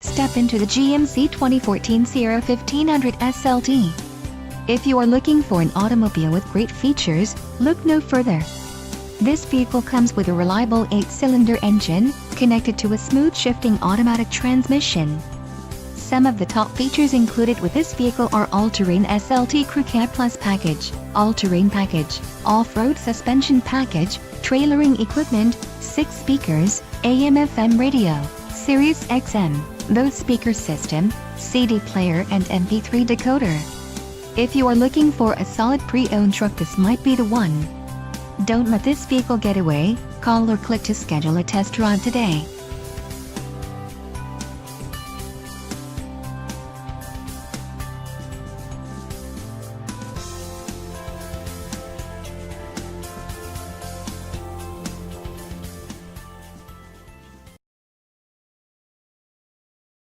Step into the GMC 2014 Sierra 1500 SLT. If you are looking for an automobile with great features, look no further. This vehicle comes with a reliable 8-cylinder engine, connected to a smooth shifting automatic transmission. Some of the top features included with this vehicle are all-terrain SLT Crew Cab Plus package, all-terrain package, off-road suspension package, trailering equipment, 6 speakers, AM/FM radio, Sirius XM, Bose speaker system, CD player and MP3 decoder. If you are looking for a solid pre-owned truck, this might be the one. Don't let this vehicle get away. Call or click to schedule a test drive today.